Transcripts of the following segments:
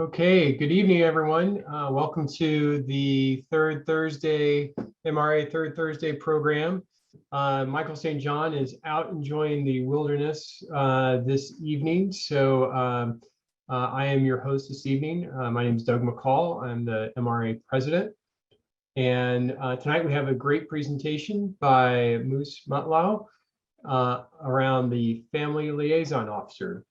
Okay, good evening, everyone. Welcome to the third Thursday MRA Third Thursday program. Michael St. John is out enjoying the wilderness this evening, so I am your host this evening. My name is Doug McCall. I'm the MRA president, and tonight we have a great presentation by Moose Mutlow around the Family Liaison Officer.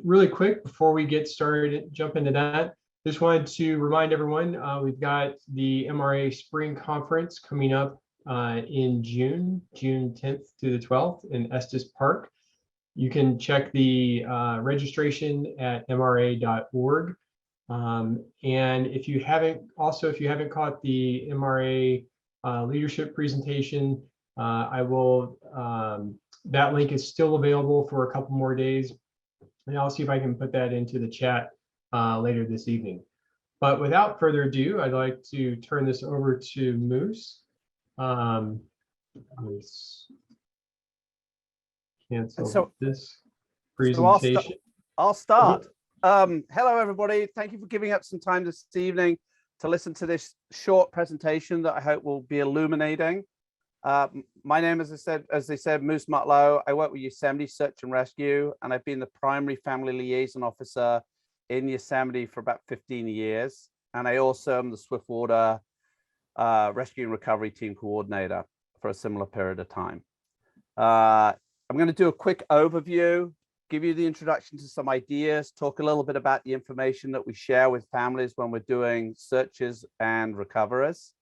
Really quick, before we get started, jump into that, just wanted to remind everyone, we've got the MRA Spring Conference coming up in June 10th to the 12th in Estes Park. You can check the registration at mra.org. And if you haven't caught the MRA leadership presentation, that link is still available for a couple more days. And I'll see if I can put that into the chat later this evening. But without further ado, I'd like to turn this over to Moose. Let's cancel this presentation. So I'll start. Hello, everybody. Thank you for giving up some time this evening to listen to this short presentation that I hope will be illuminating. My name, as they said, Moose Mutlow. I work with Yosemite Search and Rescue, and I've been the primary family liaison officer in Yosemite for about 15 years. And I also am the Swiftwater Rescue and Recovery Team Coordinator for a similar period of time. I'm going to do a quick overview, give you the introduction to some ideas, talk a little bit about the information that we share with families when we're doing searches and recoveries.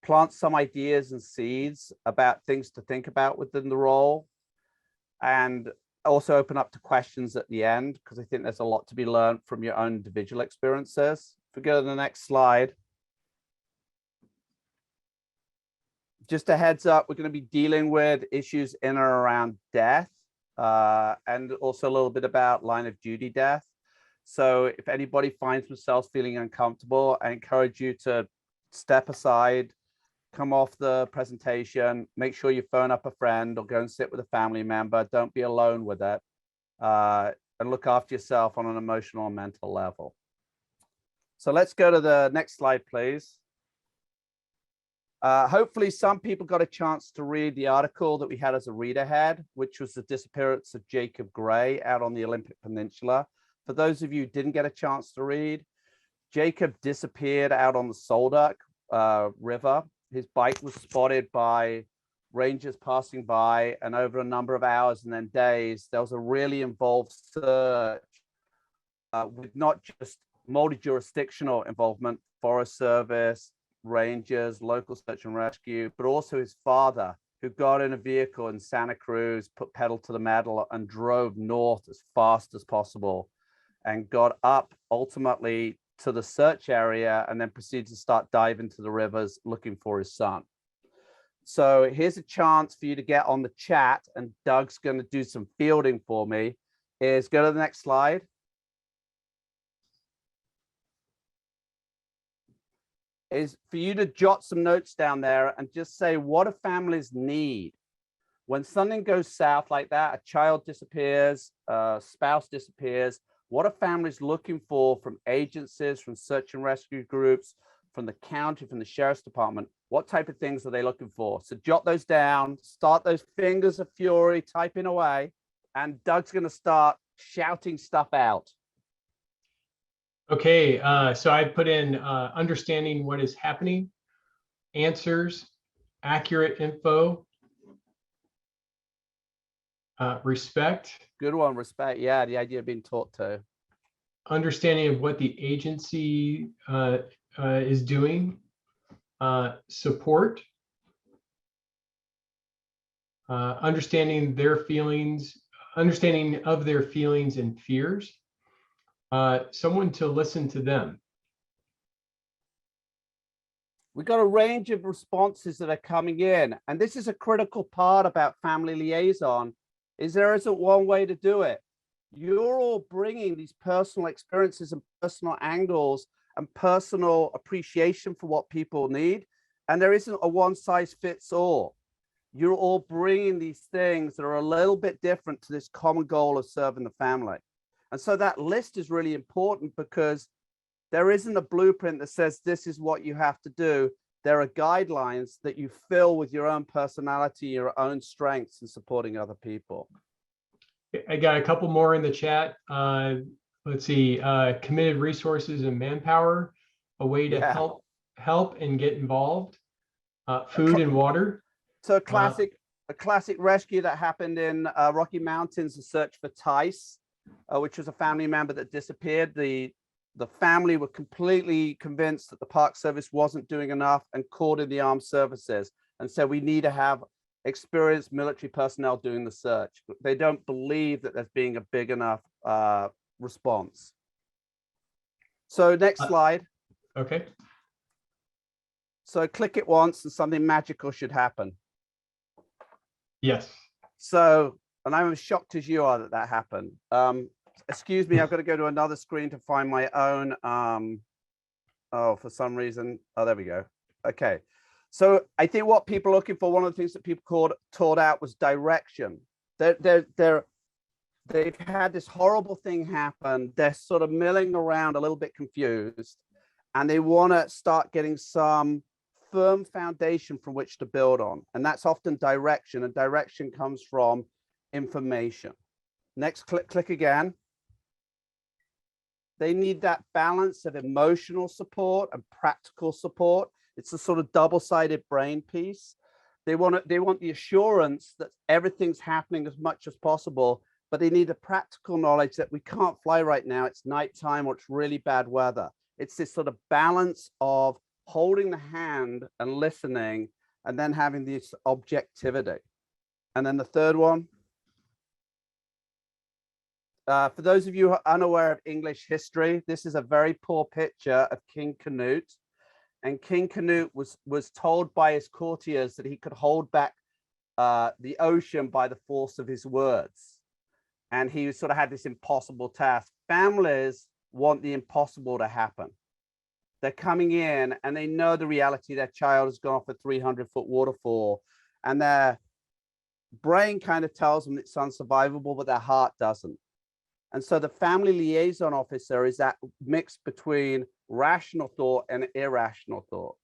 Plant some ideas and seeds about things to think about within the role, and also open up to questions at the end, because I think there's a lot to be learned from your own individual experiences. If we go to the next slide. Just a heads up, we're going to be dealing with issues in and around death, and also a little bit about line of duty death. So if anybody finds themselves feeling uncomfortable, I encourage you to step aside, come off the presentation, make sure you phone up a friend or go and sit with a family member. Don't be alone with it, and look after yourself on an emotional and mental level. So let's go to the next slide, please. Hopefully some people got a chance to read the article that we had as a read ahead, which was the disappearance of Jacob Gray out on the Olympic Peninsula. For those of you who didn't get a chance to read, Jacob disappeared out on the Solduck River. His bike was spotted by rangers passing by, and over a number of hours and then days, there was a really involved search with not just multi-jurisdictional involvement, Forest Service, rangers, local search and rescue, but also his father, who got in a vehicle in Santa Cruz, put pedal to the metal and drove north as fast as possible and got up ultimately to the search area and then proceeded to start diving to the rivers looking for his son. So here's a chance for you to get on the chat, and Doug's going to do some fielding for me. Go to the next slide. Is for you to jot some notes down there and just say, what do families need? When something goes south like that, a child disappears, a spouse disappears, what are families looking for from agencies, from search and rescue groups, from the county, from the sheriff's department? What type of things are they looking for? So jot those down, start those fingers of fury, typing away, and Doug's going to start shouting stuff out. Okay, so I put in understanding what is happening, answers, accurate info, respect. Good one, respect. Yeah, the idea of being taught to. Understanding of what the agency is doing, support, understanding of their feelings and fears, someone to listen to them. We got a range of responses that are coming in, and this is a critical part about family liaison, is there isn't one way to do it. You're all bringing these personal experiences and personal angles and personal appreciation for what people need, and there isn't a one size fits all. You're all bringing these things that are a little bit different to this common goal of serving the family. And so that list is really important because there isn't a blueprint that says this is what you have to do. There are guidelines that you fill with your own personality, your own strengths in supporting other people. I got a couple more in the chat. Let's see, committed resources and manpower, a way to help and get involved, food and water. So a classic rescue that happened in Rocky Mountains, the search for Tice, which was a family member that disappeared. The family were completely convinced that the Park Service wasn't doing enough and called in the armed services and said, we need to have experienced military personnel doing the search. They don't believe that there's being a big enough response. So next slide. Okay. So click it once and something magical should happen. Yes. So, and I'm as shocked as you are that that happened. Excuse me, I've got to go to another screen to find my own. Oh, for some reason. Oh, there we go. Okay. So I think what people are looking for, one of the things that people taught out was direction. They've had this horrible thing happen. They're sort of milling around a little bit confused, and they want to start getting some firm foundation from which to build on. And that's often direction, and direction comes from information. Next, click again. They need that balance of emotional support and practical support. It's a sort of double-sided brain piece. They want the assurance that everything's happening as much as possible, but they need the practical knowledge that we can't fly right now. It's nighttime or it's really bad weather. It's this sort of balance of holding the hand and listening, and then having this objectivity. And then the third one. For those of you who are unaware of English history, this is a very poor picture of King Canute. And King Canute was told by his courtiers that he could hold back the ocean by the force of his words. And he sort of had this impossible task. Families want the impossible to happen. They're coming in and they know the reality. Their child has gone off a 300-foot waterfall, and their brain kind of tells them it's unsurvivable, but their heart doesn't. And so the family liaison officer is that mix between rational thought and irrational thought.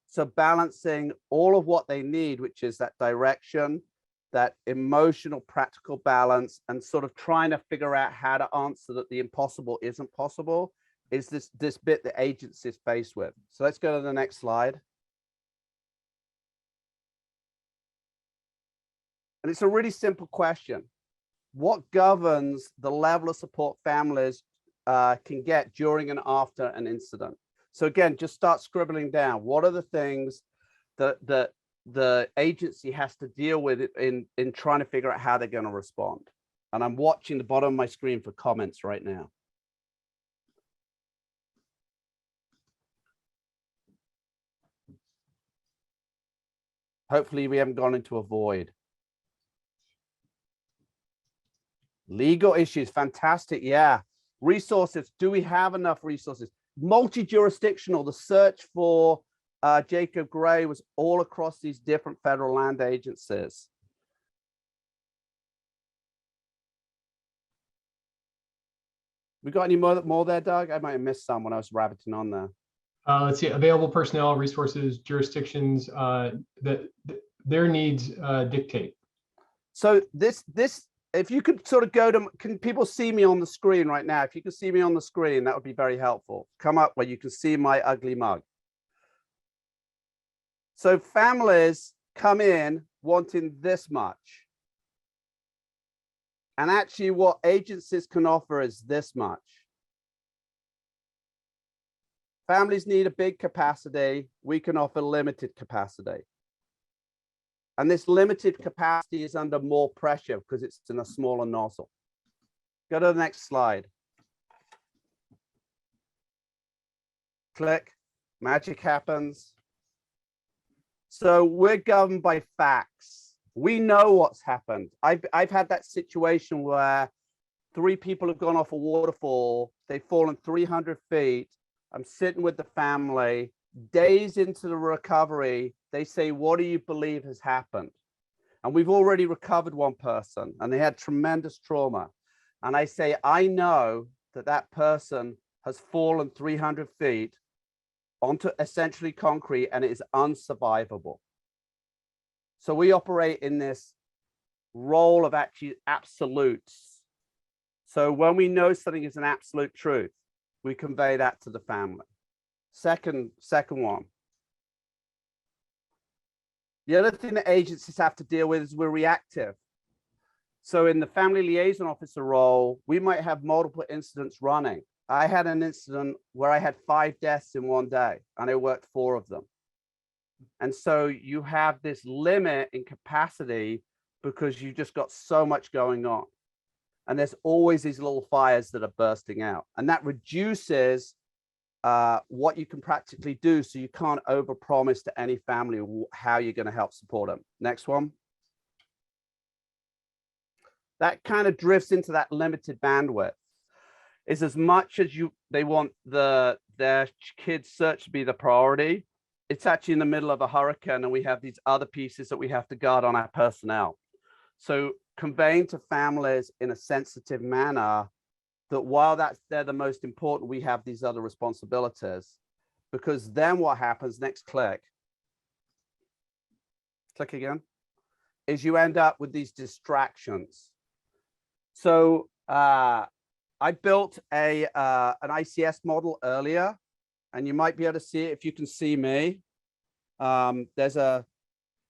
So balancing all of what they need, which is that direction, that emotional, practical balance, and sort of trying to figure out how to answer that the impossible isn't possible, is this bit the agency is faced with. So let's go to the next slide. And it's a really simple question. What governs the level of support families can get during and after an incident? So again, just start scribbling down. What are the things that the agency has to deal with in trying to figure out how they're going to respond? And I'm watching the bottom of my screen for comments right now. Hopefully we haven't gone into a void. Legal issues, fantastic, yeah. Resources, do we have enough resources? Multi-jurisdictional, the search for Jacob Gray was all across these different federal land agencies. We got any more there, Doug? I might have missed some when I was rabbiting on there. Let's see, available personnel, resources, jurisdictions, that their needs dictate. So this, if you could sort of go to, can people see me on the screen right now? If you can see me on the screen, that would be very helpful. Come up where you can see my ugly mug. So families come in wanting this much. And actually what agencies can offer is this much. Families need a big capacity. We can offer limited capacity. And this limited capacity is under more pressure because it's in a smaller nozzle. Go to the next slide. Click, magic happens. So we're governed by facts. We know what's happened. I've had that situation where 3 people have gone off a waterfall. They've fallen 300 feet. I'm sitting with the family. Days into the recovery, they say, what do you believe has happened? And we've already recovered one person and they had tremendous trauma. and I say, I know that that person has fallen 300 feet onto essentially concrete and it is unsurvivable. So we operate in this role of actually absolutes. So when we know something is an absolute truth, we convey that to the family. Second one. The other thing that agencies have to deal with is we're reactive. So in the family liaison officer role, we might have multiple incidents running. I had an incident where I had 5 deaths in one day and I worked 4 of them. And so you have this limit in capacity because you just got so much going on. And there's always these little fires that are bursting out. And that reduces what you can practically do. So you can't overpromise to any family how you're going to help support them. Next one. That kind of drifts into that limited bandwidth. Is as much as they want their kids' search to be the priority, it's actually in the middle of a hurricane and we have these other pieces that we have to guard on our personnel. So conveying to families in a sensitive manner that while they're the most important, we have these other responsibilities. Because then what happens, next click again, is you end up with these distractions. So I built an ICS model earlier, and you might be able to see it if you can see me. There's a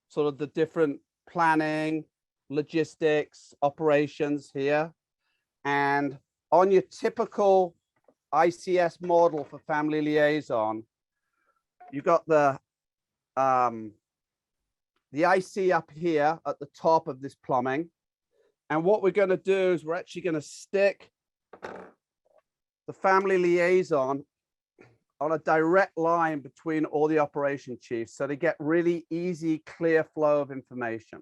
sort of the different planning, logistics, operations here. And on your typical ICS model for family liaison, you got the IC up here at the top of this plumbing. And what we're going to do is we're actually going to stick the family liaison on a direct line between all the operation chiefs so they get really easy, clear flow of information.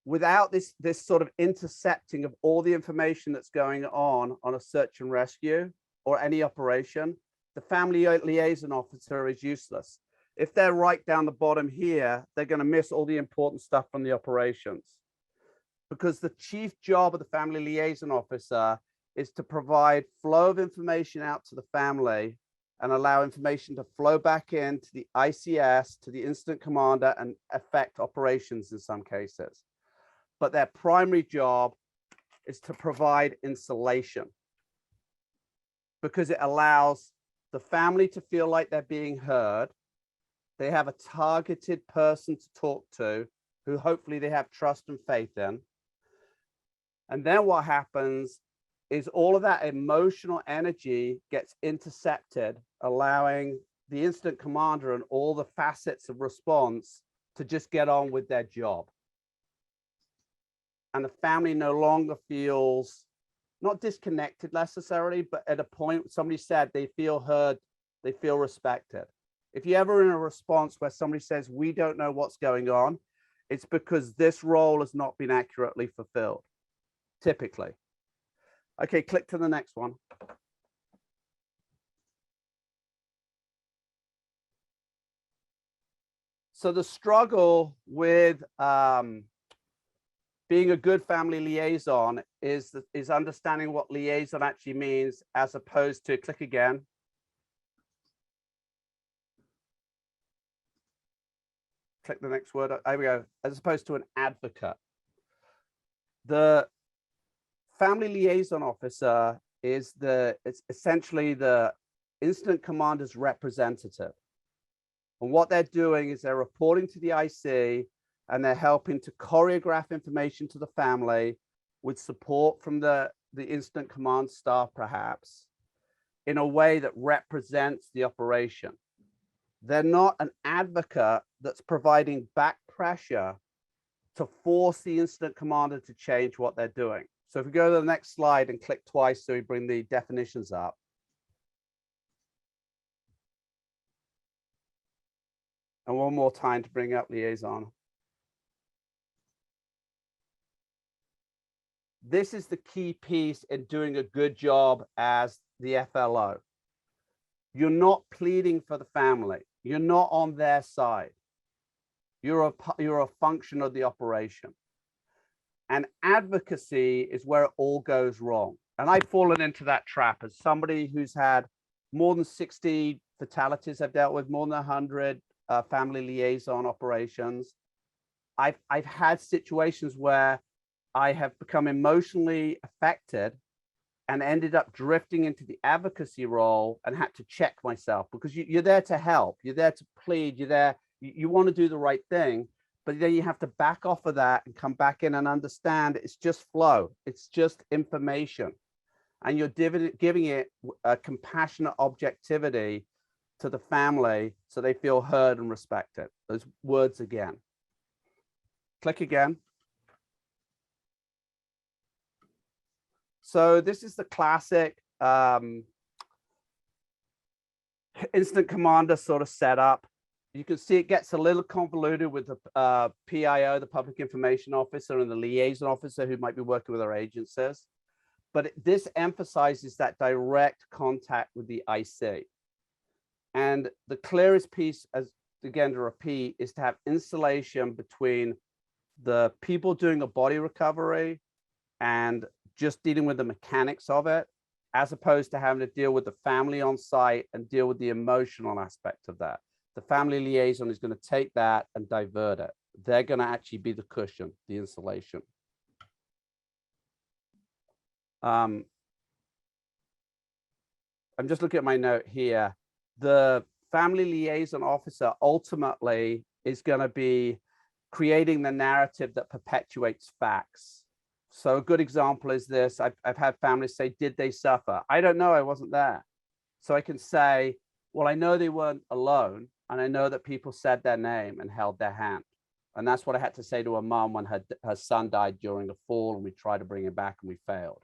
Without this sort of intercepting of all the information that's going on a search and rescue or any operation, the family liaison officer is useless. If they're right down the bottom here, they're going to miss all the important stuff from the operations. Because the chief job of the family liaison officer is to provide flow of information out to the family and allow information to flow back into the ICS, to the incident commander, and affect operations in some cases. But their primary job is to provide insulation because it allows the family to feel like they're being heard. They have a targeted person to talk to who hopefully they have trust and faith in. And then what happens is all of that emotional energy gets intercepted, allowing the incident commander and all the facets of response to just get on with their job. And the family no longer feels not disconnected necessarily, but at a point somebody said they feel heard, they feel respected. If you're ever in a response where somebody says, we don't know what's going on, it's because this role has not been accurately fulfilled, typically. Okay, click to the next one. So the struggle with being a good family liaison is understanding what liaison actually means, as opposed to, click again. Click the next word. There we go. As opposed to an advocate. The family liaison officer is it's essentially the incident commander's representative. And what they're doing is they're reporting to the IC and they're helping to choreograph information to the family with support from the incident command staff, perhaps, in a way that represents the operation. They're not an advocate that's providing back pressure to force the incident commander to change what they're doing. So if we go to the next slide and click twice so we bring the definitions up. And one more time to bring up liaison. This is the key piece in doing a good job as the FLO. You're not pleading for the family. You're not on their side. You're a function of the operation. And advocacy is where it all goes wrong. And I've fallen into that trap as somebody who's had more than 60 fatalities I've dealt with, more than 100 family liaison operations. I've had situations where I have become emotionally affected and ended up drifting into the advocacy role and had to check myself, because you're there to help, you're there to plead, you're there, you want to do the right thing, but then you have to back off of that and come back in and understand it's just flow, it's just information, and you're giving it a compassionate objectivity to the family so they feel heard and respected. Those words again. Click again. So this is the classic incident commander sort of setup. You can see it gets a little convoluted with the PIO, the public information officer, and the liaison officer who might be working with our agencies. But this emphasizes that direct contact with the IC. And the clearest piece, as again to repeat, is to have insulation between the people doing a body recovery and just dealing with the mechanics of it, as opposed to having to deal with the family on site and deal with the emotional aspect of that. The family liaison is going to take that and divert it. They're going to actually be the cushion, the insulation. I'm just looking at my note here. The family liaison officer ultimately is going to be creating the narrative that perpetuates facts. So a good example is this. I've had families say, did they suffer? I don't know, I wasn't there. So I can say, well, I know they weren't alone, and I know that people said their name and held their hand. And that's what I had to say to a mom when her son died during the fall, and we tried to bring him back and we failed.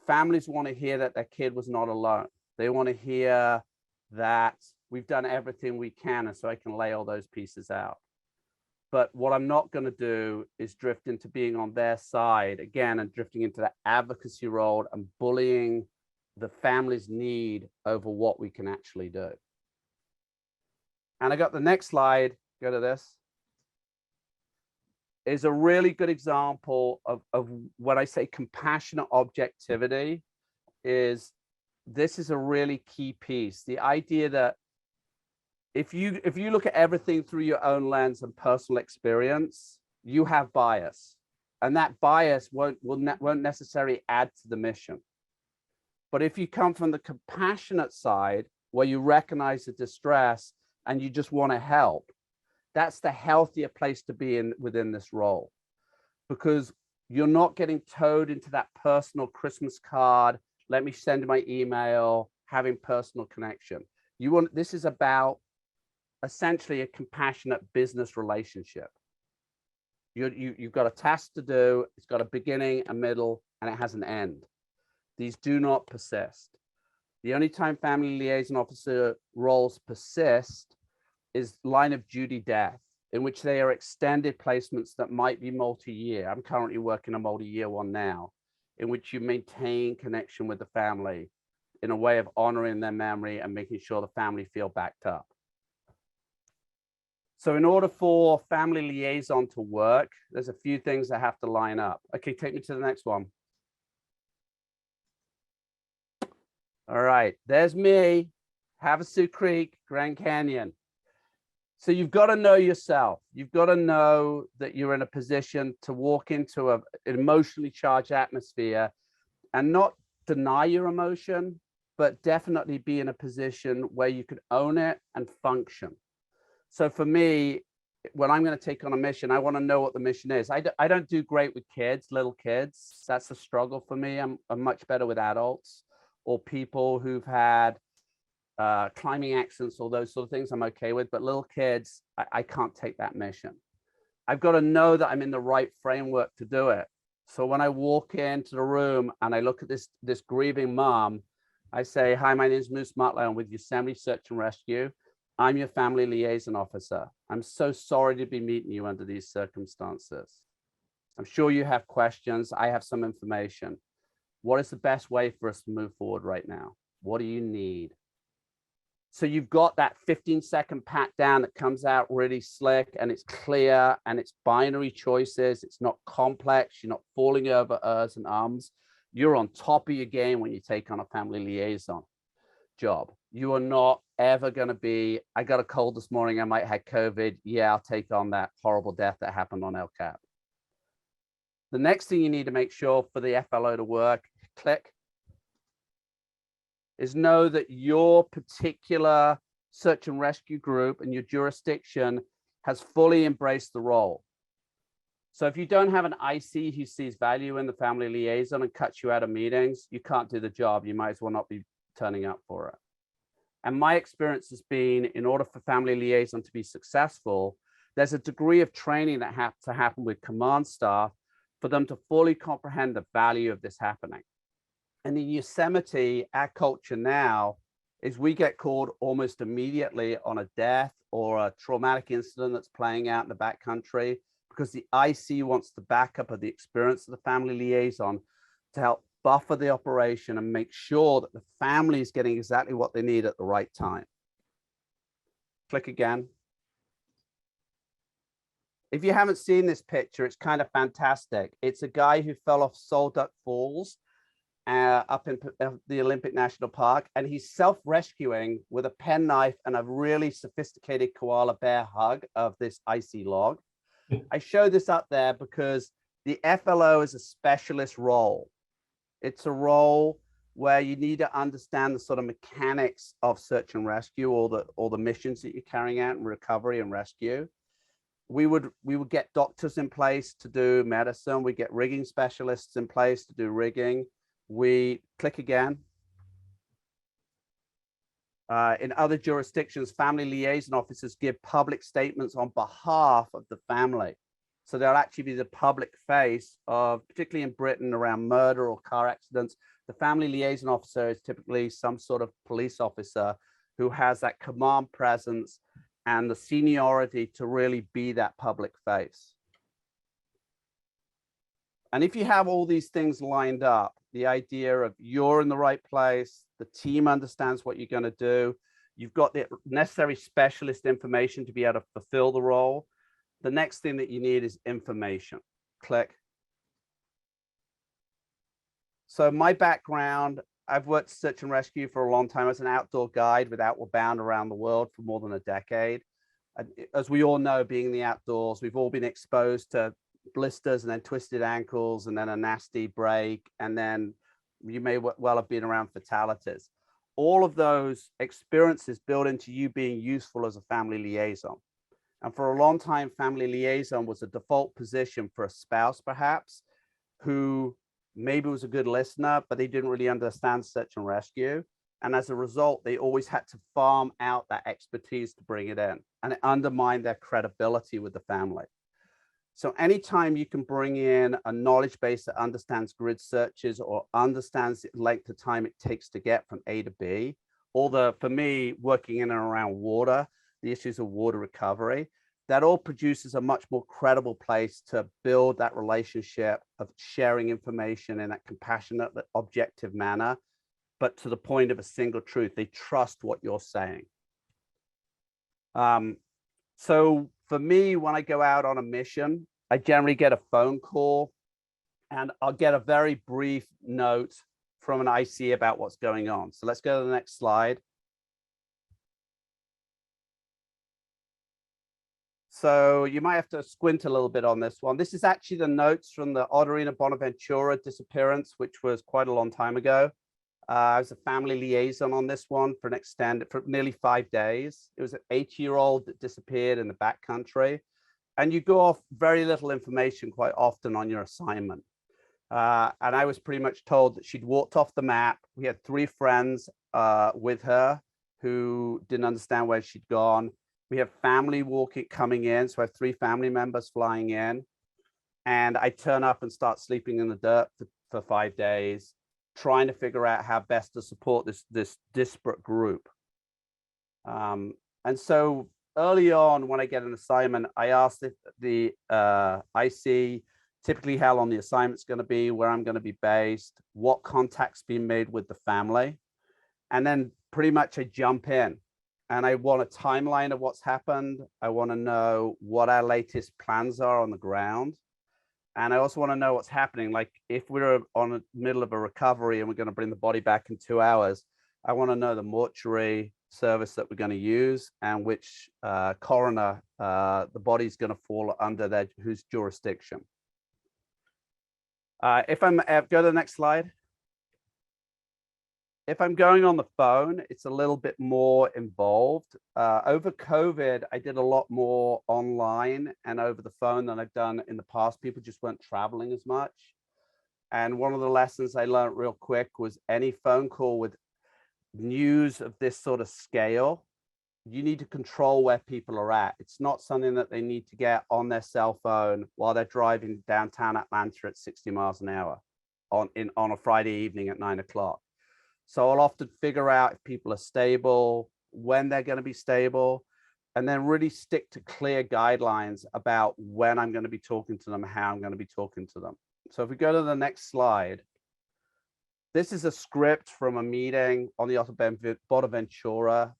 Families want to hear that their kid was not alone. They want to hear that we've done everything we can, and so I can lay all those pieces out. But what I'm not going to do is drift into being on their side again and drifting into that advocacy role and bullying the family's need over what we can actually do. And I got the next slide. Go to this. Is a really good example of when I say compassionate objectivity. Is this is a really key piece. The idea that if you look at everything through your own lens and personal experience, you have bias, and that bias won't necessarily add to the mission. But if you come from the compassionate side, where you recognize the distress and you just want to help, that's the healthier place to be in within this role, because you're not getting towed into that personal Christmas card, let me send my email, having personal connection. This is about essentially a compassionate business relationship. You've got a task to do, it's got a beginning, a middle, and it has an end. These do not persist. The only time family liaison officer roles persist is line of duty death, in which they are extended placements that might be multi-year. I'm currently working a multi-year one now, in which you maintain connection with the family in a way of honoring their memory and making sure the family feel backed up. So in order for family liaison to work, there's a few things that have to line up. Okay, take me to the next one. All right, there's me, Havasu Creek, Grand Canyon. So you've got to know yourself. You've got to know that you're in a position to walk into an emotionally charged atmosphere and not deny your emotion, but definitely be in a position where you could own it and function. So for me, when I'm going to take on a mission, I want to know what the mission is. I don't do great with kids, little kids. That's a struggle for me. I'm much better with adults or people who've had climbing accidents, all those sort of things I'm okay with, but little kids, I can't take that mission. I've got to know that I'm in the right framework to do it. So when I walk into the room and I look at this grieving mom, I say, hi, my name is Moose Mutler. I'm with Yosemite Search and Rescue. I'm your family liaison officer. I'm so sorry to be meeting you under these circumstances. I'm sure you have questions. I have some information. What is the best way for us to move forward right now? What do you need? So you've got that 15-second pat down that comes out really slick and it's clear and it's binary choices. It's not complex. You're not falling over ers and ums. You're on top of your game when you take on a family liaison job. You are not ever going to be, I got a cold this morning, I might have COVID. Yeah, I'll take on that horrible death that happened on El Cap. The next thing you need to make sure for the FLO to work, click, is know that your particular search and rescue group and your jurisdiction has fully embraced the role. So if you don't have an IC who sees value in the family liaison and cuts you out of meetings, you can't do the job. You might as well not be turning up for it. And my experience has been, in order for family liaison to be successful, there's a degree of training that has to happen with command staff for them to fully comprehend the value of this happening. And in Yosemite, our culture now is we get called almost immediately on a death or a traumatic incident that's playing out in the backcountry, because the IC wants the backup of the experience of the family liaison to help buffer the operation and make sure that the family is getting exactly what they need at the right time. Click again. If you haven't seen this picture, it's kind of fantastic. It's a guy who fell off Solduck Falls up in the Olympic National Park, and he's self-rescuing with a penknife and a really sophisticated koala bear hug of this icy log. I show this up there because the FLO is a specialist role. It's a role where you need to understand the sort of mechanics of search and rescue, or the missions that you're carrying out in recovery and rescue. We would get doctors in place to do medicine. We get rigging specialists in place to do rigging. We click again. In other jurisdictions, family liaison officers give public statements on behalf of the family. So they'll actually be the public face of, particularly in Britain, around murder or car accidents. The family liaison officer is typically some sort of police officer who has that command presence and the seniority to really be that public face. And if you have all these things lined up, the idea of you're in the right place, the team understands what you're going to do, you've got the necessary specialist information to be able to fulfill the role, the next thing that you need is information. Click. So my background, I've worked search and rescue for a long time as an outdoor guide with Outward Bound around the world for more than a decade. As we all know, being in the outdoors, we've all been exposed to blisters and then twisted ankles and then a nasty break, and then you may well have been around fatalities. All of those experiences build into you being useful as a family liaison. And for a long time, family liaison was a default position for a spouse, perhaps, who maybe was a good listener, but they didn't really understand search and rescue. And as a result, they always had to farm out that expertise to bring it in, and it undermined their credibility with the family. So anytime you can bring in a knowledge base that understands grid searches or understands the length of time it takes to get from A to B, or for me, working in and around water, the issues of water recovery, that all produces a much more credible place to build that relationship of sharing information in that compassionate, objective manner, but to the point of a single truth. They trust what you're saying. So for me, when I go out on a mission, I generally get a phone call and I'll get a very brief note from an IC about what's going on. So let's go to the next slide. So you might have to squint a little bit on this one. This is actually the notes from the Otterina Bonaventura disappearance, which was quite a long time ago. I was a family liaison on this one for nearly 5 days. It was an 8-year-old that disappeared in the backcountry. And you go off very little information quite often on your assignment. And I was pretty much told that she'd walked off the map. We had 3 friends with her who didn't understand where she'd gone. We have family coming in. So I have 3 family members flying in. And I turn up and start sleeping in the dirt for 5 days, trying to figure out how best to support this disparate group. And so early on, when I get an assignment, I ask if the IC typically how long the assignment's going to be, where I'm going to be based, what contacts being made with the family. And then pretty much I jump in. And I want a timeline of what's happened. I want to know what our latest plans are on the ground. And I also want to know what's happening. Like if we're on the middle of a recovery and we're going to bring the body back in 2 hours, I want to know the mortuary service that we're going to use and which coroner the body's going to fall under, whose jurisdiction. If I'm go to the next slide. If I'm going on the phone, it's a little bit more involved. Over COVID, I did a lot more online and over the phone than I've done in the past. People just weren't traveling as much. And one of the lessons I learned real quick was any phone call with news of this sort of scale, you need to control where people are at. It's not something that they need to get on their cell phone while they're driving downtown Atlanta at 60 miles an hour on a Friday evening at 9 o'clock. So I'll often figure out if people are stable, when they're going to be stable, and then really stick to clear guidelines about when I'm going to be talking to them, how I'm going to be talking to them. So if we go to the next slide, this is a script from a meeting on the Bonaventura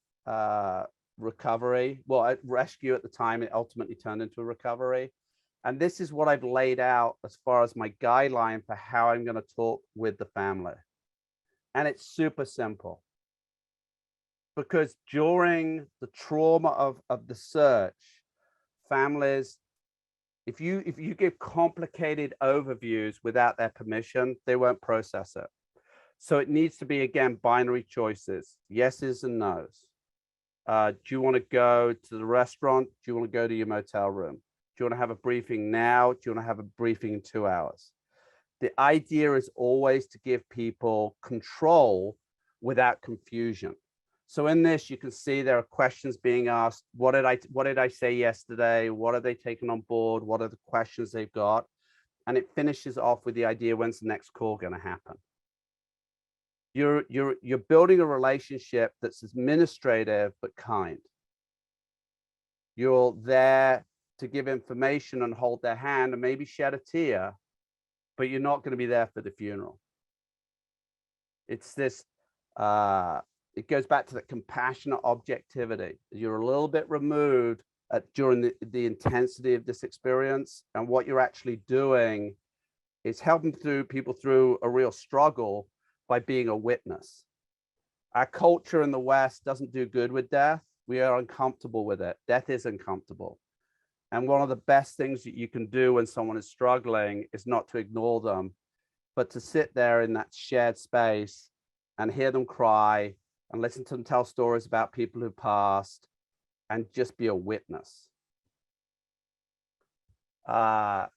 recovery. Well, at rescue at the time, it ultimately turned into a recovery. And this is what I've laid out as far as my guideline for how I'm going to talk with the family. And it's super simple. Because during the trauma of the search, families, if you give complicated overviews without their permission, they won't process it. So it needs to be, again, binary choices, yeses and nos. Do you want to go to the restaurant? Do you want to go to your motel room? Do you want to have a briefing now? Do you want to have a briefing in 2 hours? The idea is always to give people control without confusion. So in this, you can see there are questions being asked. What did I say yesterday? What are they taking on board? What are the questions they've got? And it finishes off with the idea, when's the next call going to happen? You're building a relationship that's administrative but kind. You're there to give information and hold their hand and maybe shed a tear, but you're not going to be there for the funeral. It's this, it goes back to the compassionate objectivity. You're a little bit removed during the intensity of this experience, and what you're actually doing is helping people through a real struggle by being a witness. Our culture in the West doesn't do good with death. We are uncomfortable with it. Death is uncomfortable. And one of the best things that you can do when someone is struggling is not to ignore them, but to sit there in that shared space and hear them cry and listen to them tell stories about people who passed and just be a witness. I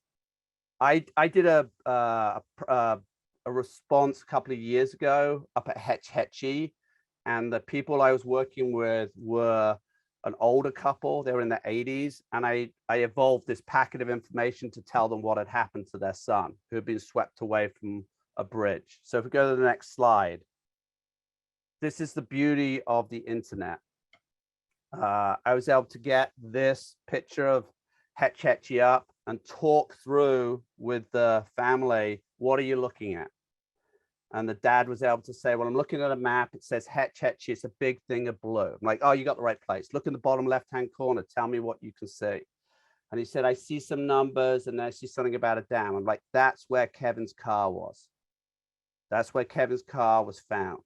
did a response a couple of years ago up at Hetch Hetchy, and the people I was working with were an older couple. They were in their 80s, and I evolved this packet of information to tell them what had happened to their son, who had been swept away from a bridge. So if we go to the next slide, this is the beauty of the internet. I was able to get this picture of Hetch Hetchy up and talk through with the family, what are you looking at? And the dad was able to say, well, I'm looking at a map. It says Hetch Hetchy. It's a big thing of blue. I'm like, oh, you got the right place. Look in the bottom left-hand corner. Tell me what you can see. And he said, I see some numbers and I see something about a dam. I'm like, that's where Kevin's car was. That's where Kevin's car was found.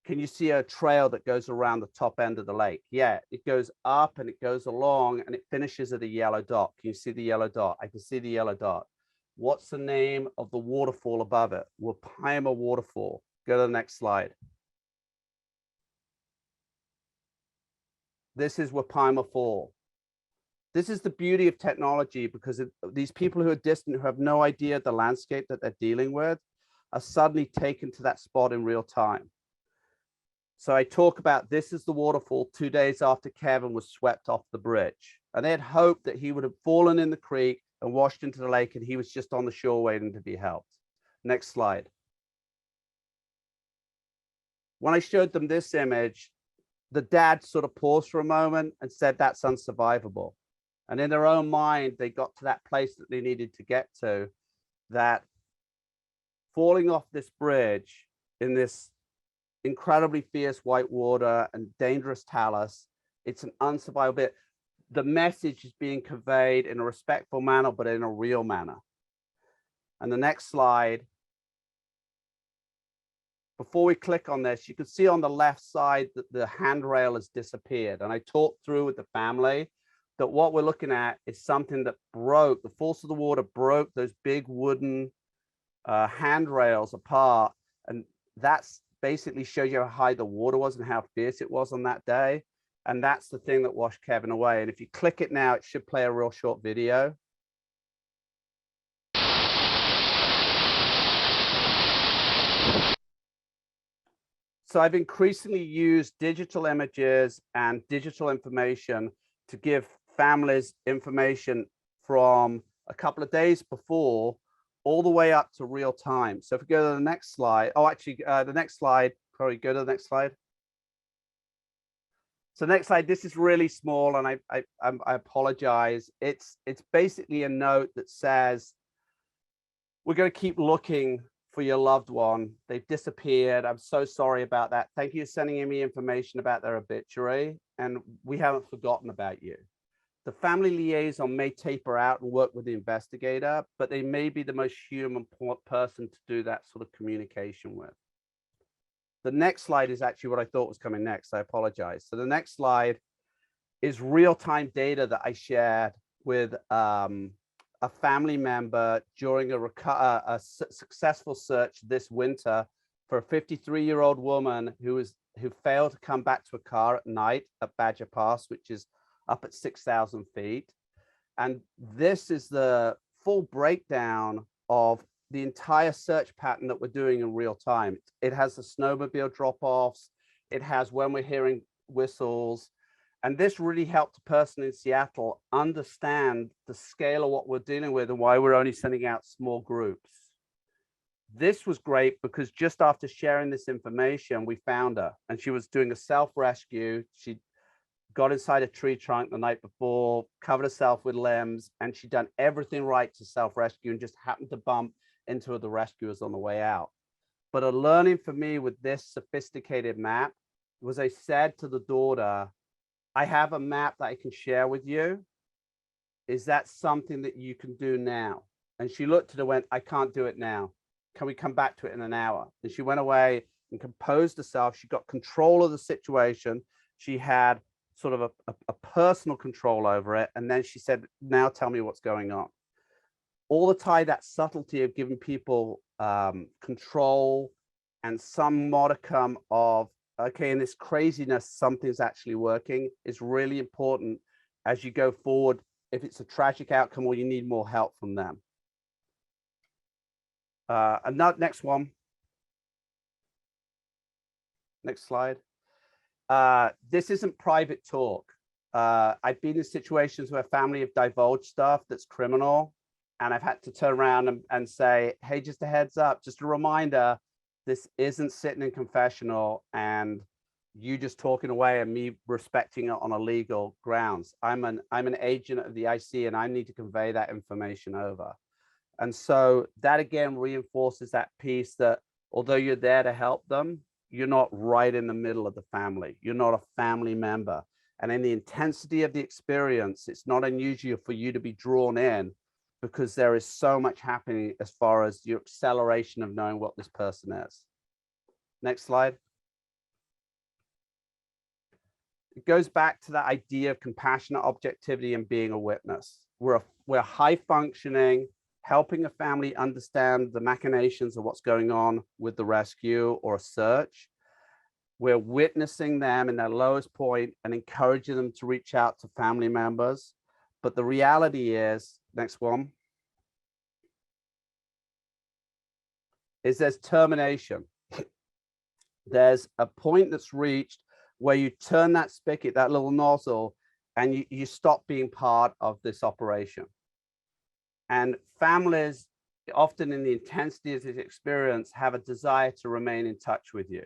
Can you see a trail that goes around the top end of the lake? Yeah, it goes up and it goes along and it finishes at a yellow dot. Can you see the yellow dot? I can see the yellow dot. What's the name of the waterfall above it? Wapaima Waterfall. Go to the next slide. This is Wapaima Fall. This is the beauty of technology, because these people who are distant, who have no idea the landscape that they're dealing with, are suddenly taken to that spot in real time. So I talk about, this is the waterfall 2 days after Kevin was swept off the bridge. And they had hoped that he would have fallen in the creek and washed into the lake, and he was just on the shore waiting to be helped. Next slide. When I showed them this image, the dad sort of paused for a moment and said, that's unsurvivable. And in their own mind, they got to that place that they needed to get to, that falling off this bridge in this incredibly fierce white water and dangerous talus. It's an unsurvivable bit. The message is being conveyed in a respectful manner, but in a real manner. And the next slide, before we click on this, you can see on the left side that the handrail has disappeared. And I talked through with the family that what we're looking at is something that broke, the force of the water broke those big wooden handrails apart. And that's basically shows you how high the water was and how fierce it was on that day. And that's the thing that washed Kevin away. And if you click it now, it should play a real short video. So I've increasingly used digital images and digital information to give families information from a couple of days before all the way up to real time. So if we go to the next slide, the next slide, probably go to the next slide. So next slide, this is really small and I apologize. It's basically a note that says, we're going to keep looking for your loved one. They've disappeared. I'm so sorry about that. Thank you for sending me information about their obituary, and we haven't forgotten about you. The family liaison may taper out and work with the investigator, but they may be the most human person to do that sort of communication with. The next slide is actually what I thought was coming next. I apologize. So the next slide is real-time data that I shared with a family member during a successful search this winter for a 53-year-old woman who failed to come back to a car at night at Badger Pass, which is up at 6,000 feet. And this is the full breakdown of the entire search pattern that we're doing in real time. It has the snowmobile drop-offs. It has when we're hearing whistles. And this really helped a person in Seattle understand the scale of what we're dealing with and why we're only sending out small groups. This was great because just after sharing this information, we found her and she was doing a self-rescue. She got inside a tree trunk the night before, covered herself with limbs, and she'd done everything right to self-rescue and just happened to bump into the rescuers on the way out. But a learning for me with this sophisticated map was I said to the daughter, I have a map that I can share with you. Is that something that you can do now? And she looked at it and went, I can't do it now. Can we come back to it in an hour? And she went away and composed herself. She got control of the situation. She had sort of a personal control over it. And then she said, now tell me what's going on. All the time, that subtlety of giving people control and some modicum of, okay, in this craziness, something's actually working is really important as you go forward. If it's a tragic outcome or you need more help from them. And that next one. Next slide. This isn't private talk. I've been in situations where family have divulged stuff that's criminal, and I've had to turn around and say, hey, just a heads up, just a reminder, this isn't sitting in confessional and you just talking away and me respecting it on a legal grounds. I'm an agent of the IC and I need to convey that information over. And so that again reinforces that piece that although you're there to help them, you're not right in the middle of the family. You're not a family member. And in the intensity of the experience, it's not unusual for you to be drawn in because there is so much happening as far as your acceleration of knowing what this person is. Next slide. It goes back to that idea of compassionate objectivity and being a witness. We're high functioning, helping a family understand the machinations of what's going on with the rescue or a search. We're witnessing them in their lowest point and encouraging them to reach out to family members. But the reality is, next one, is there's termination. There's a point that's reached where you turn that spigot, that little nozzle, and you stop being part of this operation. And families, often in the intensity of this experience, have a desire to remain in touch with you.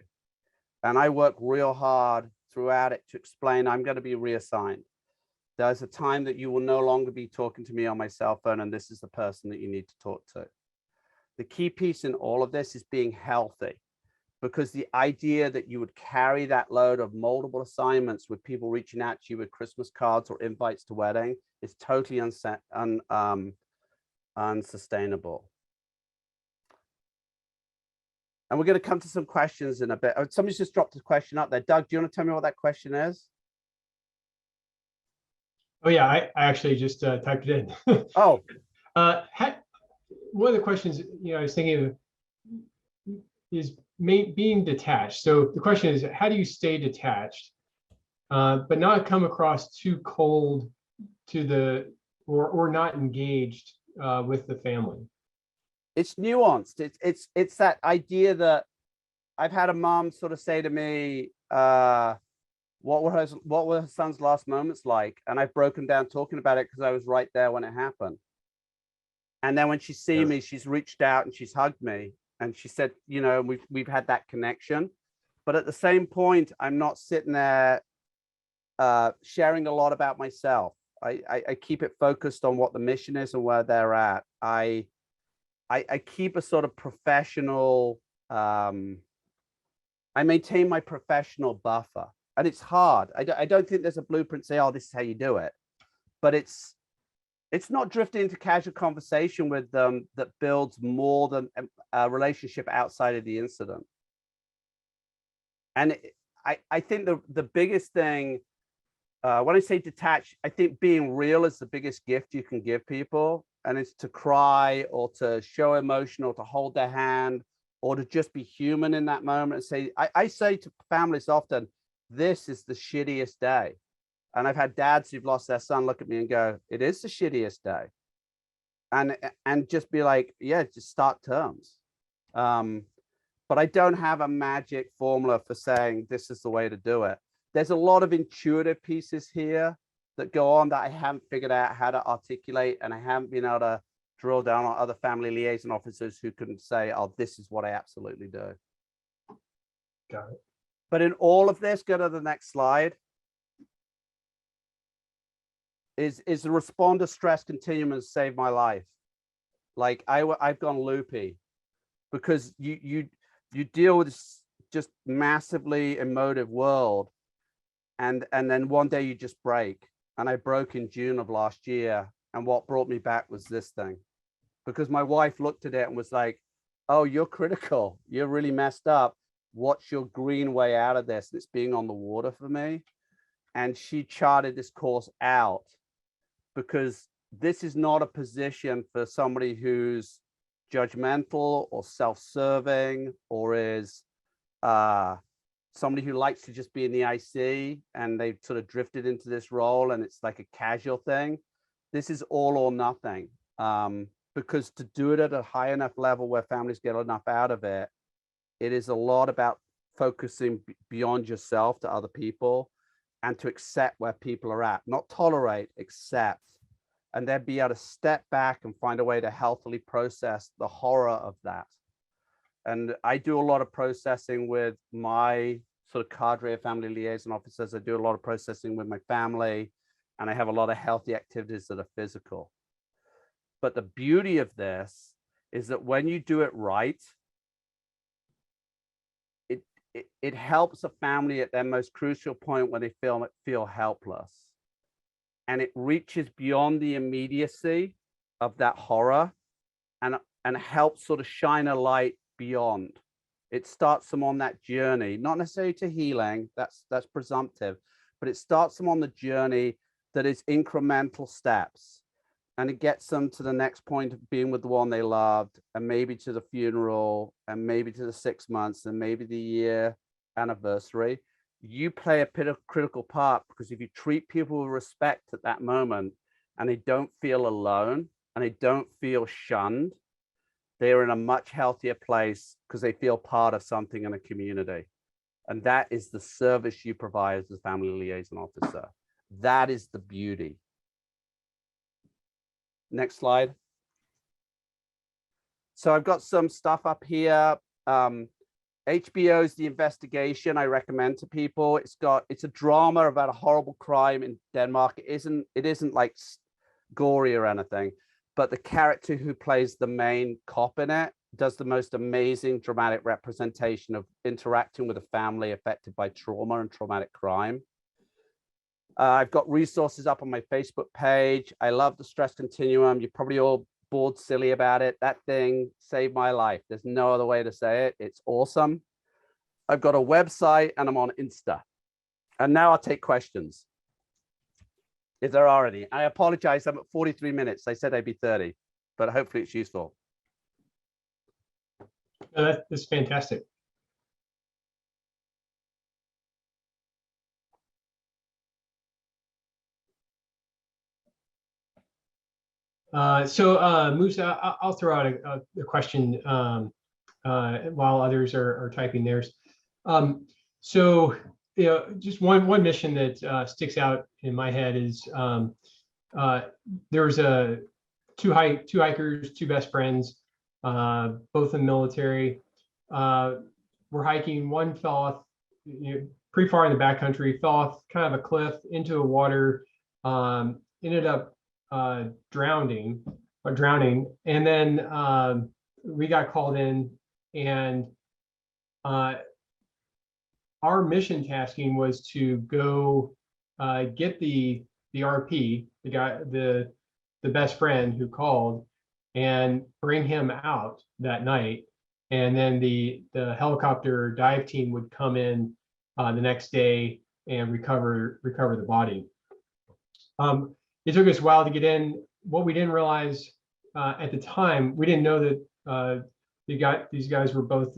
And I work real hard throughout it to explain I'm going to be reassigned. There's a time that you will no longer be talking to me on my cell phone, and this is the person that you need to talk to. The key piece in all of this is being healthy, because the idea that you would carry that load of multiple assignments with people reaching out to you with Christmas cards or invites to wedding is totally unsustainable. And we're going to come to some questions in a bit. Oh, somebody's just dropped a question up there. Doug, do you want to tell me what that question is? Oh yeah, I actually just typed it in. Oh, one of the questions, I was thinking of is being detached. So the question is, how do you stay detached, but not come across too cold to the, or not engaged with the family? It's nuanced. It's that idea that I've had a mom sort of say to me, what were her son's last moments like? And I've broken down talking about it because I was right there when it happened. And then when she's seen me, she's reached out and she's hugged me. And she said, we've had that connection. But at the same point, I'm not sitting there sharing a lot about myself. I keep it focused on what the mission is and where they're at. I keep a sort of professional, I maintain my professional buffer. And it's hard. I don't think there's a blueprint say, oh, this is how you do it. But it's not drifting into casual conversation with them that builds more than a relationship outside of the incident. And I think the biggest thing, when I say detached, I think being real is the biggest gift you can give people. And it's to cry or to show emotion or to hold their hand or to just be human in that moment and say, I say to families often, this is the shittiest day. And I've had dads who've lost their son look at me and go, it is the shittiest day. And just be like, yeah, just start terms. But I don't have a magic formula for saying this is the way to do it. There's a lot of intuitive pieces here that go on that I haven't figured out how to articulate, and I haven't been able to drill down on other family liaison officers who can say, oh, this is what I absolutely do. Got it. But in all of this, go to the next slide, is the responder stress continuum has saved my life. Like I've gone loopy because you deal with this just massively emotive world, and then one day you just break. And I broke in June of last year, and what brought me back was this thing, because my wife looked at it and was like, oh, you're critical, you're really messed up, what's your green way out of this? And it's being on the water for me. And she charted this course out, because this is not a position for somebody who's judgmental or self-serving or is somebody who likes to just be in the IC and they've sort of drifted into this role and it's like a casual thing. This is all or nothing, because to do it at a high enough level where families get enough out of it, it is a lot about focusing beyond yourself to other people and to accept where people are at, not tolerate, accept, and then be able to step back and find a way to healthily process the horror of that. And I do a lot of processing with my sort of cadre of family liaison officers. I do a lot of processing with my family, and I have a lot of healthy activities that are physical. But the beauty of this is that when you do it right, it helps a family at their most crucial point when they feel helpless. And it reaches beyond the immediacy of that horror and helps sort of shine a light beyond. It starts them on that journey, not necessarily to healing, that's presumptive, but it starts them on the journey that is incremental steps. And it gets them to the next point of being with the one they loved, and maybe to the funeral, and maybe to the 6 months, and maybe the year anniversary. You play a critical part, because if you treat people with respect at that moment and they don't feel alone and they don't feel shunned, they're in a much healthier place because they feel part of something in a community. And that is the service you provide as a family liaison officer. That is the beauty. Next slide. So I've got some stuff up here. HBO's The Investigation, I recommend to people. It's a drama about a horrible crime in Denmark. It isn't like gory or anything, but the character who plays the main cop in it does the most amazing dramatic representation of interacting with a family affected by trauma and traumatic crime. I've got resources up on my Facebook page. I love the stress continuum. You're probably all bored silly about it. That thing saved my life. There's no other way to say it. It's awesome. I've got a website and I'm on Insta. And now I'll take questions, if there are any. I apologize, I'm at 43 minutes. I said I'd be 30, but hopefully it's useful. That's fantastic. Musa, I'll throw out a question while others are typing theirs. Just one mission that sticks out in my head is there's two hikers, two best friends, both in the military. We're hiking. One fell off, pretty far in the backcountry, fell off kind of a cliff into a water, ended up drowning, and then we got called in, and our mission tasking was to go get the RP, the guy, the best friend who called, and bring him out that night. And then the helicopter dive team would come in the next day and recover the body. It took us a while to get in. What we didn't realize at the time, we didn't know that these guys were both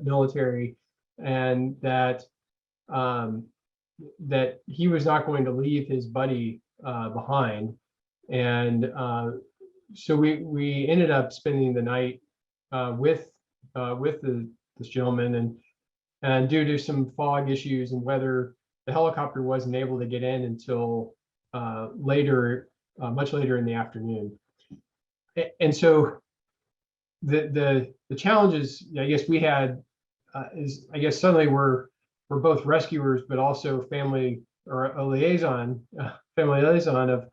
military, and that that he was not going to leave his buddy behind. And so we ended up spending the night with this gentleman, and due to some fog issues and weather, the helicopter wasn't able to get in until later, much later in the afternoon. And so the challenges I guess we had is, I guess suddenly we're both rescuers, but also family, or a liaison, family liaison of,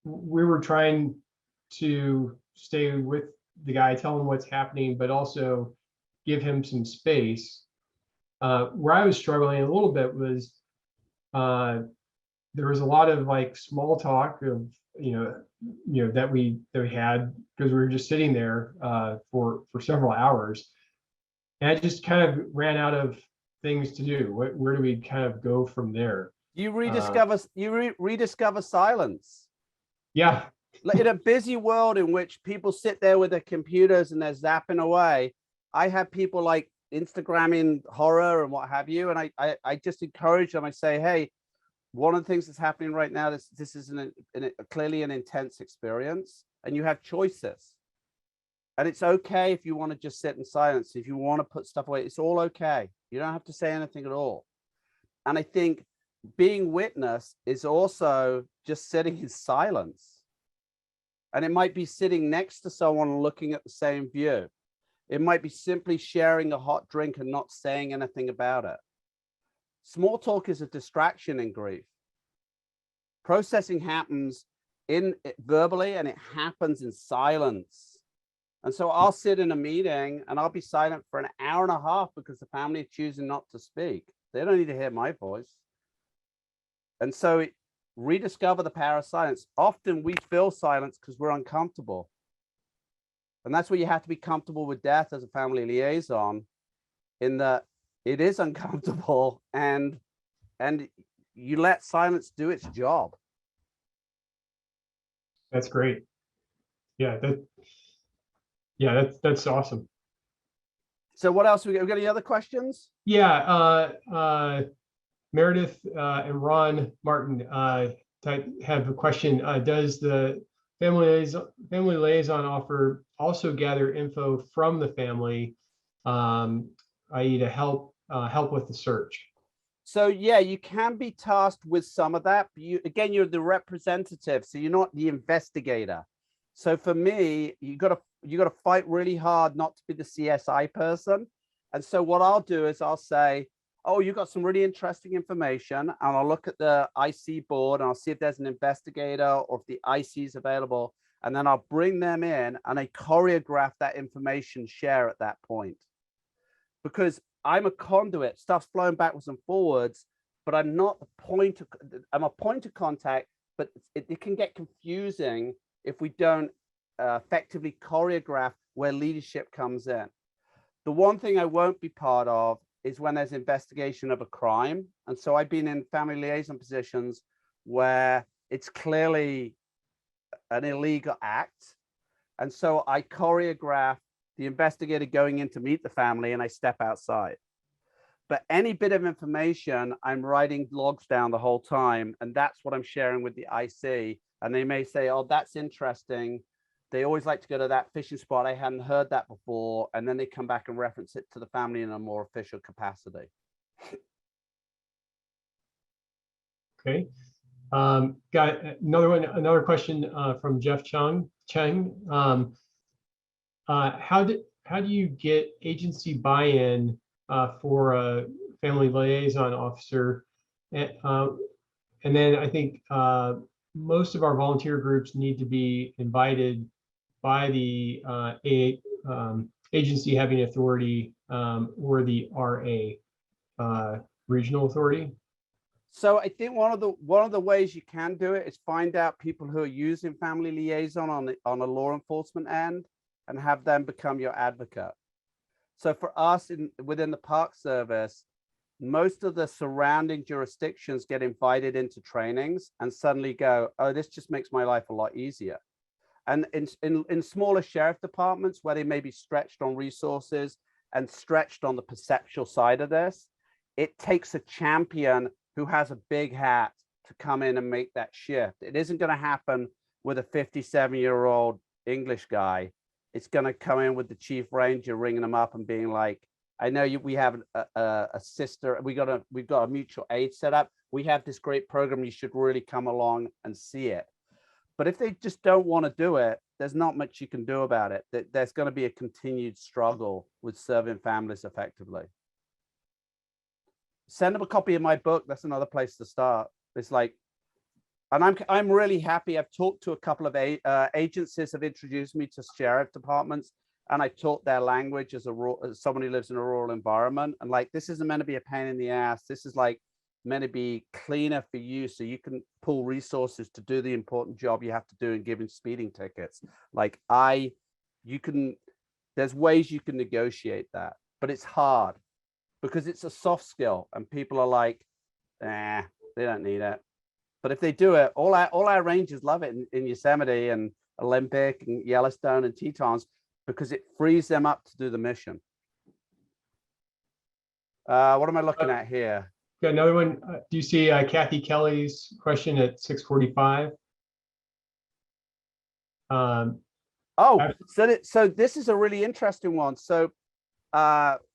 we were trying to stay with the guy, tell him what's happening, but also give him some space. Where I was struggling a little bit was there was a lot of like small talk of, that we had, because we were just sitting there for several hours. And I just kind of ran out of things to do. Where do we kind of go from there? You rediscover silence. Yeah. In a busy world in which people sit there with their computers and they're zapping away, I have people like Instagramming horror and what have you, and I just encourage them. I say, hey, one of the things that's happening right now, this is clearly an intense experience, and you have choices. And it's okay if you want to just sit in silence. If you want to put stuff away, it's all okay. You don't have to say anything at all. And I think being witness is also just sitting in silence. And it might be sitting next to someone looking at the same view. It might be simply sharing a hot drink and not saying anything about it. Small talk is a distraction in grief. Processing happens verbally, and it happens in silence. And so I'll sit in a meeting and I'll be silent for an hour and a half because the family is choosing not to speak. They don't need to hear my voice. And so rediscover the power of silence. Often we feel silence because we're uncomfortable. And that's where you have to be comfortable with death as a family liaison, in that it is uncomfortable, and you let silence do its job. That's great. Yeah, that's awesome. So what else we got? We got any other questions? Yeah, Meredith and Ron Martin have a question. Does the family liaison offer also gather info from the family, i.e. to help with the search? So yeah, you can be tasked with some of that. But you're the representative, so you're not the investigator. So for me, you got to fight really hard not to be the CSI person. And so what I'll do is I'll say, oh, you got some really interesting information, and I'll look at the IC board and I'll see if there's an investigator or if the IC is available. and then I'll bring them in and I choreograph that information share at that point. Because I'm a conduit, stuff's flowing backwards and forwards, but I'm not the point of, I'm a point of contact, but it can get confusing if we don't effectively choreograph where leadership comes in. The one thing I won't be part of is when there's investigation of a crime. And so I've been in family liaison positions where it's clearly an illegal act. And so I choreograph the investigator going in to meet the family and I step outside. But any bit of information, I'm writing logs down the whole time. And that's what I'm sharing with the IC. And they may say, oh, that's interesting. They always like to go to that fishing spot. I hadn't heard that before. And then they come back and reference it to the family in a more official capacity. Okay. Got another question from Jeff Cheng. How do you get agency buy-in for a family liaison officer? And then I think most of our volunteer groups need to be invited by the agency having authority or the RA regional authority. So I think one of the ways you can do it is find out people who are using family liaison on a law enforcement end and have them become your advocate. So for us within the Park Service, most of the surrounding jurisdictions get invited into trainings and suddenly go, oh, this just makes my life a lot easier. And in smaller sheriff departments where they may be stretched on resources and stretched on the perceptual side of this, it takes a champion who has a big hat to come in and make that shift. It isn't going to happen with a 57-year-old English guy. It's going to come in with the chief ranger ringing them up and being like, I know we have a sister, we've got a mutual aid set up. We have this great program. You should really come along and see it. But if they just don't want to do it, there's not much you can do about it. There's going to be a continued struggle with serving families effectively. Send them a copy of my book. That's another place to start. It's like, and I'm really happy. I've talked to a couple of agencies have introduced me to sheriff departments, and I taught their language as someone who lives in a rural environment. And like, this isn't meant to be a pain in the ass. This is like meant to be cleaner for you, so you can pull resources to do the important job you have to do in giving speeding tickets. Like there's ways you can negotiate that, but it's hard because it's a soft skill, and people are like, they don't need it. But if they do it, all our rangers love it in Yosemite and Olympic and Yellowstone and Tetons, because it frees them up to do the mission. What am I looking at here? Got another one. Do you see Kathy Kelly's question at 6:45? So this is a really interesting one. So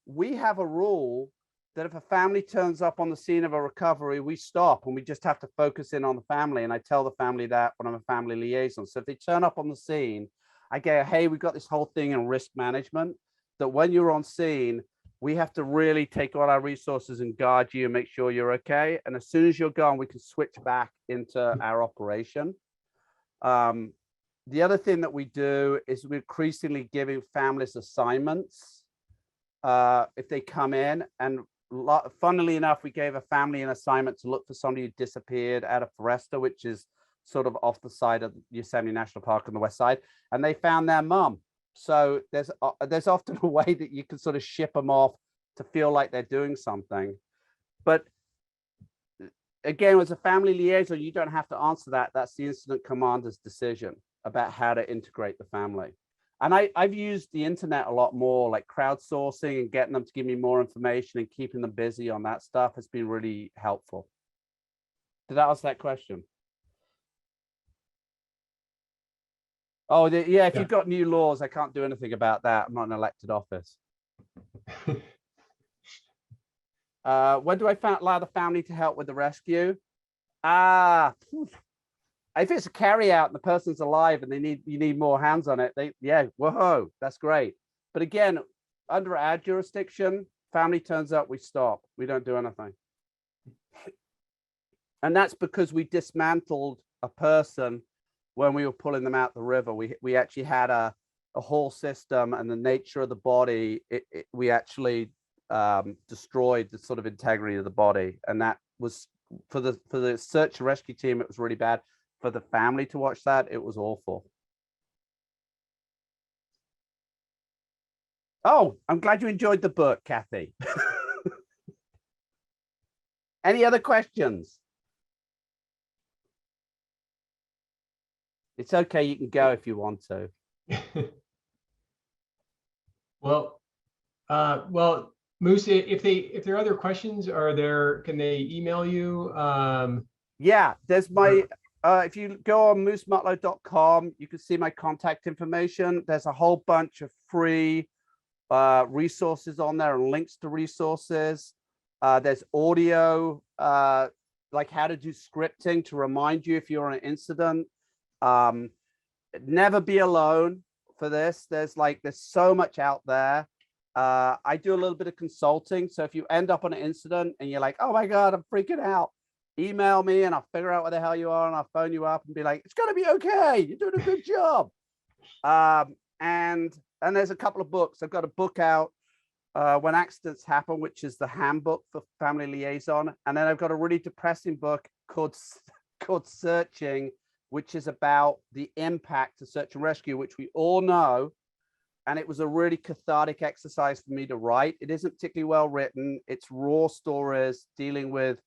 we have a rule that if a family turns up on the scene of a recovery, we stop and we just have to focus in on the family. And I tell the family that when I'm a family liaison. So if they turn up on the scene, I go, hey, we've got this whole thing in risk management that when you're on scene, we have to really take all our resources and guard you and make sure you're okay. And as soon as you're gone, we can switch back into our operation. The other thing that we do is we're increasingly giving families assignments if they come in. And funnily enough, we gave a family an assignment to look for somebody who disappeared out of Foresta, which is sort of off the side of Yosemite National Park on the west side, and they found their mum. So there's often a way that you can sort of ship them off to feel like they're doing something. But again, as a family liaison, you don't have to answer that. That's the incident commander's decision about how to integrate the family. And I've used the internet a lot more, like crowdsourcing and getting them to give me more information and keeping them busy on that stuff has been really helpful. Did that answer that question? Oh, yeah, if you've got new laws, I can't do anything about that. I'm not an elected office. When do I allow the family to help with the rescue? If it's a carry out and the person's alive and you need more hands on it, whoa, that's great. But again, under our jurisdiction, family turns up, we stop. We don't do anything. And that's because we dismantled a person when we were pulling them out the river. We actually had a whole system, and the nature of the body, we actually destroyed the sort of integrity of the body. And that was for the search and rescue team, it was really bad. For the family to watch that, it was awful. Oh, I'm glad you enjoyed the book, Kathy. Any other questions? It's okay, you can go if you want to. Well, Moose, if there are other questions, can they email you? Yeah, there's my if you go on moosemutlow.com, you can see my contact information. There's a whole bunch of free resources on there and links to resources. There's audio, like how to do scripting to remind you if you're in an incident. Never be alone for this. There's so much out there. I do a little bit of consulting. So if you end up on an incident and you're like, oh my God, I'm freaking out, email me and I'll figure out where the hell you are, and I'll phone you up and be like, it's gonna be okay. You're doing a good job. And there's a couple of books. I've got a book out, When Accidents Happen, which is the handbook for family liaison. And then I've got a really depressing book called Searching, which is about the impact of search and rescue, which we all know. And it was a really cathartic exercise for me to write. It isn't particularly well written. It's raw stories dealing with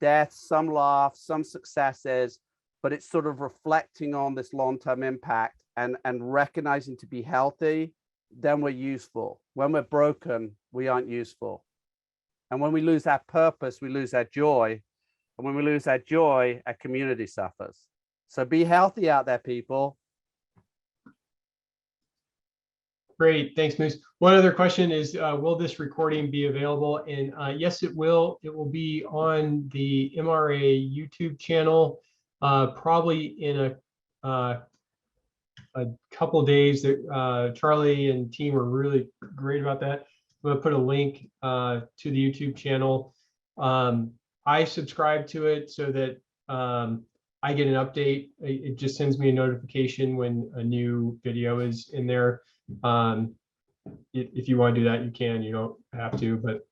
death, some laughs, some successes, but it's sort of reflecting on this long-term impact and recognizing to be healthy, then we're useful. When we're broken, we aren't useful. And when we lose our purpose, we lose our joy. And when we lose our joy, our community suffers. So be healthy out there, people. Great, thanks, Moose. One other question is, will this recording be available? And yes, it will. It will be on the MRA YouTube channel, probably in a couple of days. That Charlie and team are really great about that. I'm going to put a link to the YouTube channel. I subscribe to it so that I get an update. It just sends me a notification when a new video is in there. If you want to do that, you can. You don't have to, but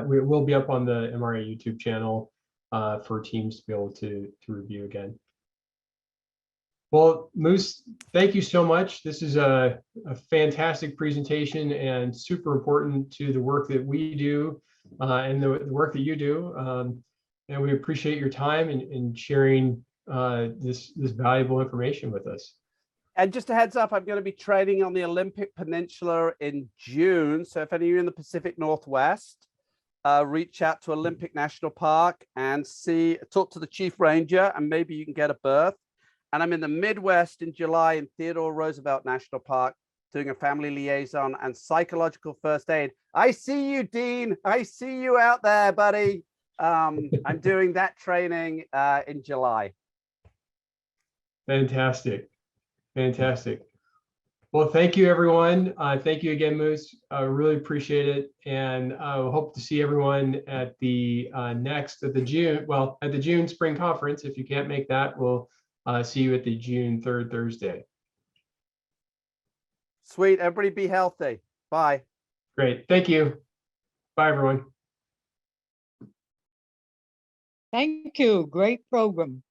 we will be up on the MRA YouTube channel for teams to be able to review again. Well, Moose, thank you so much. This is a fantastic presentation and super important to the work that we do and the work that you do. And we appreciate your time and sharing this valuable information with us. And just a heads up, I'm going to be training on the Olympic Peninsula in June. So if any of you in the Pacific Northwest, reach out to Olympic National Park and talk to the chief ranger, and maybe you can get a berth. And I'm in the Midwest in July in Theodore Roosevelt National Park doing a family liaison and psychological first aid. I see you, Dean. I see you out there, buddy. I'm doing that training in July. Fantastic. Fantastic. Well, thank you, everyone. Thank you again, Moose. I really appreciate it. And I hope to see everyone at the at the June spring conference. If you can't make that, we'll see you at the June 3rd Thursday. Sweet. Everybody be healthy. Bye. Great. Thank you. Bye, everyone. Thank you. Great program.